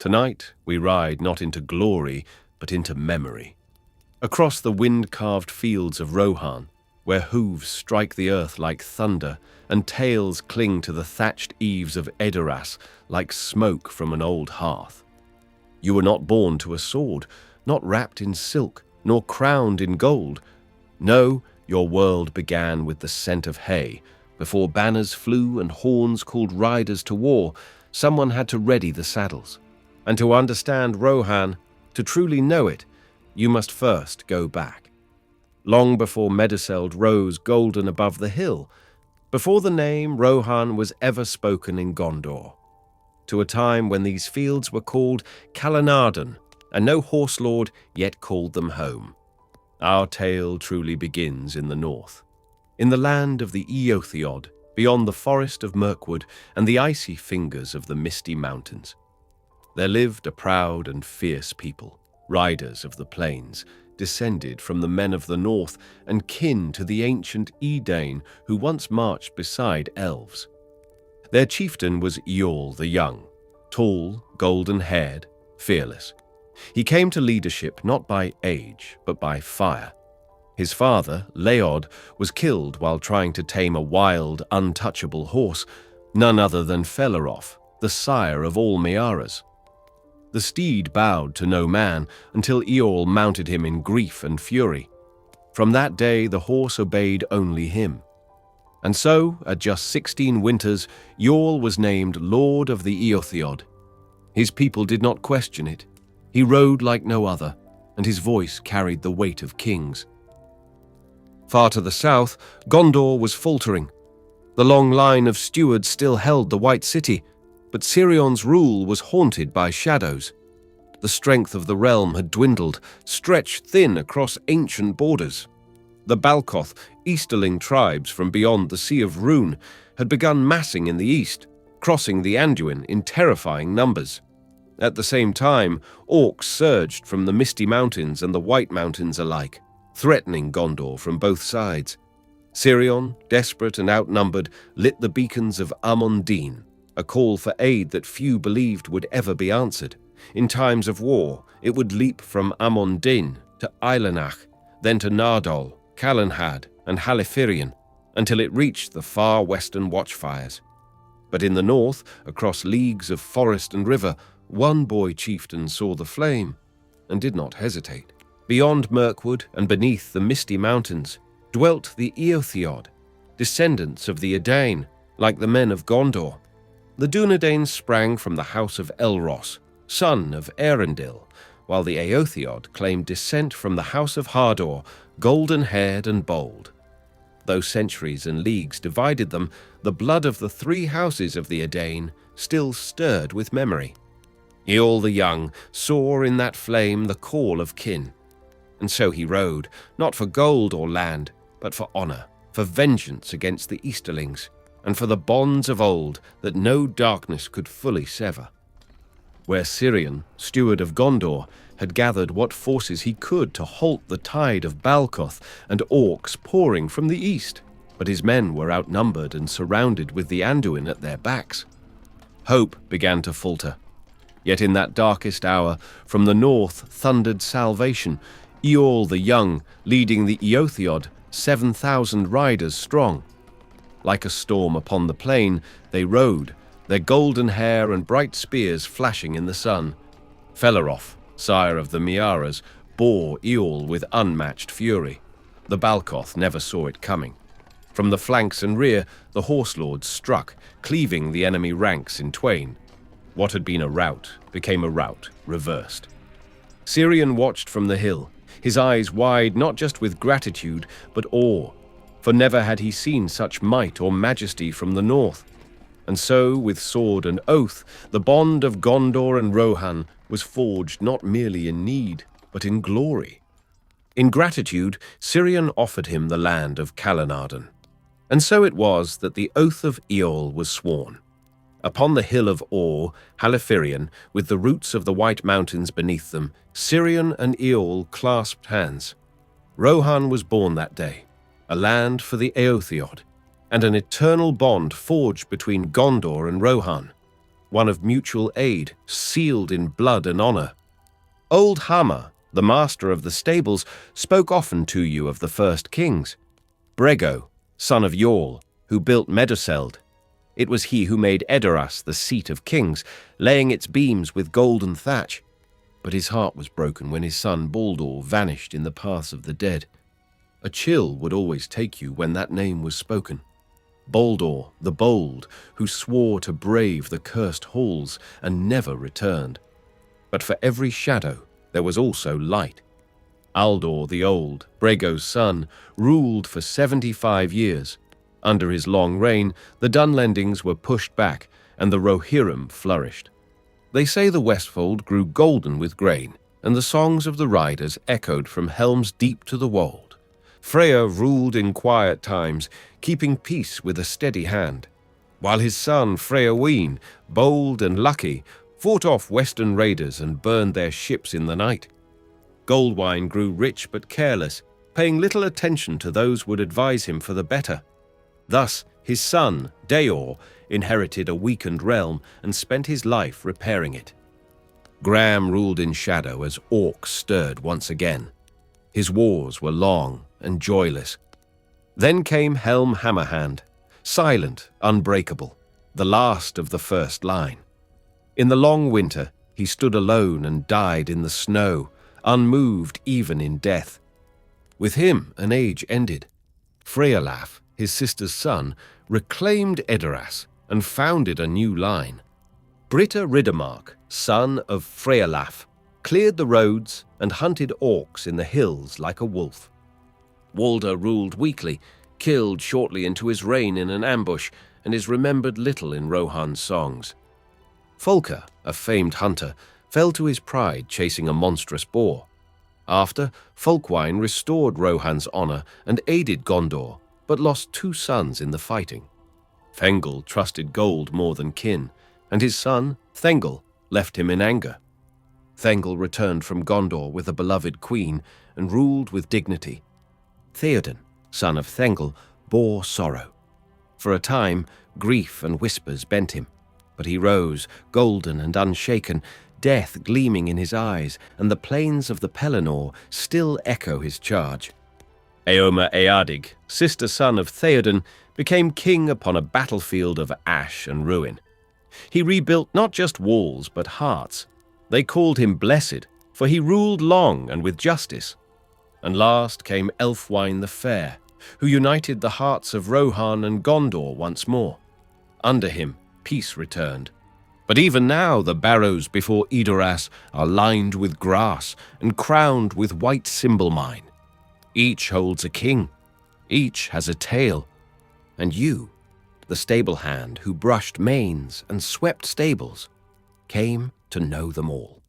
Tonight, we ride not into glory, but into memory. Across the wind-carved fields of Rohan, where hooves strike the earth like thunder, and tails cling to the thatched eaves of Edoras like smoke from an old hearth. You were not born to a sword, not wrapped in silk, nor crowned in gold. No, your world began with the scent of hay. Before banners flew and horns called riders to war, someone had to ready the saddles. And to understand Rohan, to truly know it, you must first go back. Long before Meduseld rose golden above the hill, before the name Rohan was ever spoken in Gondor, to a time when these fields were called Calenardhon, and no horse lord yet called them home. Our tale truly begins in the north, in the land of the Eotheod, beyond the forest of Mirkwood and the icy fingers of the misty mountains. There lived a proud and fierce people, riders of the plains, descended from the men of the north and kin to the ancient Edain who once marched beside elves. Their chieftain was Eorl the Young, tall, golden-haired, fearless. He came to leadership not by age, but by fire. His father, Leod, was killed while trying to tame a wild, untouchable horse, none other than Fréaláf, the sire of all Mearas. The steed bowed to no man until Eorl mounted him in grief and fury. From that day the horse obeyed only him. And so, at just 16 winters, Eorl was named Lord of the Eotheod. His people did not question it. He rode like no other, and his voice carried the weight of kings. Far to the south, Gondor was faltering. The long line of stewards still held the White City, but Sirion's rule was haunted by shadows. The strength of the realm had dwindled, stretched thin across ancient borders. The Balcoth, easterling tribes from beyond the Sea of Rune, had begun massing in the east, crossing the Anduin in terrifying numbers. At the same time, orcs surged from the Misty Mountains and the White Mountains alike, threatening Gondor from both sides. Sirion, desperate and outnumbered, lit the beacons of Amon-Dîn, a call for aid that few believed would ever be answered. In times of war, it would leap from Amon-Dîn to Eilenach, then to Nardol, Calenhad, and Halifirion, until it reached the far western watchfires. But in the north, across leagues of forest and river, one boy chieftain saw the flame, and did not hesitate. Beyond Mirkwood and beneath the misty mountains, dwelt the Eotheod, descendants of the Edain, like the men of Gondor. The Dunedain sprang from the house of Elros, son of Eärendil, while the Eotheod claimed descent from the house of Hador, golden-haired and bold. Though centuries and leagues divided them, the blood of the three houses of the Edain still stirred with memory. Eorl the Young saw in that flame the call of kin, and so he rode, not for gold or land, but for honor, for vengeance against the Easterlings, and for the bonds of old that no darkness could fully sever. Where Sirion, steward of Gondor, had gathered what forces he could to halt the tide of Balcoth and orcs pouring from the east, but his men were outnumbered and surrounded with the Anduin at their backs. Hope began to falter. Yet in that darkest hour, from the north thundered salvation, Eorl the Young leading the Eotheod, 7,000 riders strong. Like a storm upon the plain, they rode, their golden hair and bright spears flashing in the sun. Fréaláf, sire of the Mearas, bore Eorl with unmatched fury. The Balcoth never saw it coming. From the flanks and rear, the horse lords struck, cleaving the enemy ranks in twain. What had been a rout became a rout, reversed. Sirion watched from the hill, his eyes wide not just with gratitude, but awe, for never had he seen such might or majesty from the north. And so, with sword and oath, the bond of Gondor and Rohan was forged not merely in need, but in glory. In gratitude, Sirion offered him the land of Calenardhon. And so it was that the oath of Eorl was sworn. Upon the hill of Or, Halifirion, with the roots of the White Mountains beneath them, Sirion and Eorl clasped hands. Rohan was born that day, a land for the Eotheod, and an eternal bond forged between Gondor and Rohan. one of mutual aid, sealed in blood and honor. Old Hammer, the master of the stables, spoke often to you of the first kings. Brego, son of Eorl, who built Meduseld. It was he who made Edoras the seat of kings, laying its beams with golden thatch. But his heart was broken when his son Baldor vanished in the paths of the dead. A chill would always take you when that name was spoken. Baldor, the bold, who swore to brave the cursed halls and never returned. But for every shadow there was also light. Aldor the Old, Brego's son, ruled for 75 years. Under his long reign, the Dunlendings were pushed back, and the Rohirrim flourished. They say the Westfold grew golden with grain, and the songs of the riders echoed from Helm's deep to the wold. Freya ruled in quiet times, keeping peace with a steady hand, while his son Fréaláf, bold and lucky, fought off western raiders and burned their ships in the night. Goldwine grew rich but careless, paying little attention to those who would advise him for the better. Thus, his son, Eorl, inherited a weakened realm and spent his life repairing it. Gram ruled in shadow as orcs stirred once again. His wars were long and joyless. Then came Helm Hammerhand, silent, unbreakable, the last of the first line. In the long winter, he stood alone and died in the snow, unmoved even in death. With him, an age ended. Fréaláf, his sister's son, reclaimed Edoras and founded a new line. Britta Riddermark, son of Fréaláf, cleared the roads and hunted orcs in the hills like a wolf. Walder ruled weakly, killed shortly into his reign in an ambush, and is remembered little in Rohan's songs. Folca, a famed hunter, fell to his pride chasing a monstrous boar. After, Folkwine restored Rohan's honor and aided Gondor, but lost 2 sons in the fighting. Thengel trusted gold more than kin, and his son, Thengel, left him in anger. Thengel returned from Gondor with a beloved queen and ruled with dignity. Théoden, son of Thengel, bore sorrow. For a time, grief and whispers bent him, but he rose, golden and unshaken, death gleaming in his eyes, and the plains of the Pelennor still echo his charge. Eomer sister son of Théoden, became king upon a battlefield of ash and ruin. He rebuilt not just walls but hearts. They called him blessed, for he ruled long and with justice. And last came Elfwine the Fair, who united the hearts of Rohan and Gondor once more. Under him, peace returned. But even now the barrows before Edoras are lined with grass and crowned with white cymbalmine. Each holds a king, each has a tale, and you, the stablehand who brushed manes and swept stables, came to know them all.